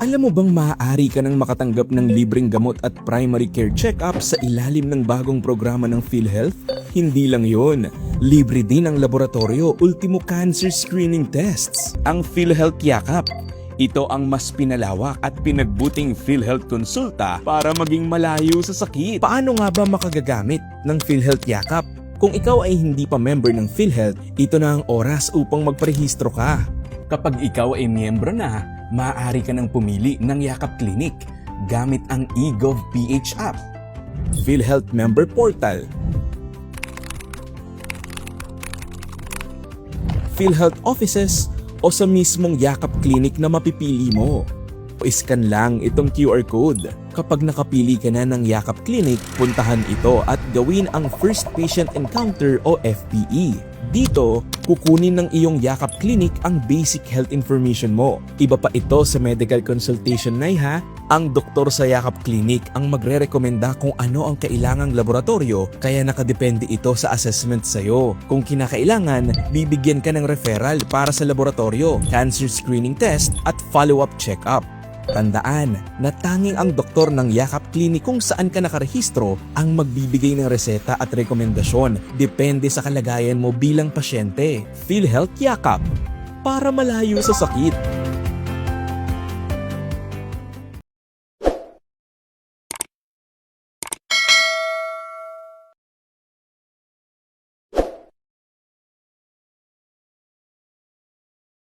Alam mo bang maaari ka nang makatanggap ng libreng gamot at primary care check-up sa ilalim ng bagong programa ng PhilHealth? Hindi lang yon, libre din ang laboratorio ultimo cancer screening tests. Ang PhilHealth Yakap. Ito ang mas pinalawak at pinagbuting PhilHealth konsulta para maging malayo sa sakit. Paano nga ba makagagamit ng PhilHealth Yakap? Kung ikaw ay hindi pa member ng PhilHealth, ito na ang oras upang magparehistro ka. Kapag ikaw ay miyembro na, maaari ka nang pumili ng Yakap Clinic gamit ang eGovPH app, PhilHealth Member Portal, PhilHealth Offices o sa mismong Yakap Clinic na mapipili mo. O-scan lang itong QR code. Kapag nakapili ka na ng Yakap Clinic, puntahan ito at gawin ang First Patient Encounter o FPE. Dito, kukunin ng iyong Yakap Clinic ang basic health information mo. Iba pa ito sa medical consultation na ha. Ang doktor sa Yakap Clinic ang magre-rekomenda kung ano ang kailangang laboratorio, kaya nakadepende ito sa assessment sa'yo. Kung kinakailangan, bibigyan ka ng referral para sa laboratorio, cancer screening test at follow-up check-up. Tandaan na tanging ang doktor ng Yakap Clinic kung saan ka nakarehistro ang magbibigay ng reseta at rekomendasyon depende sa kalagayan mo bilang pasyente. PhilHealth Yakap, para malayo sa sakit.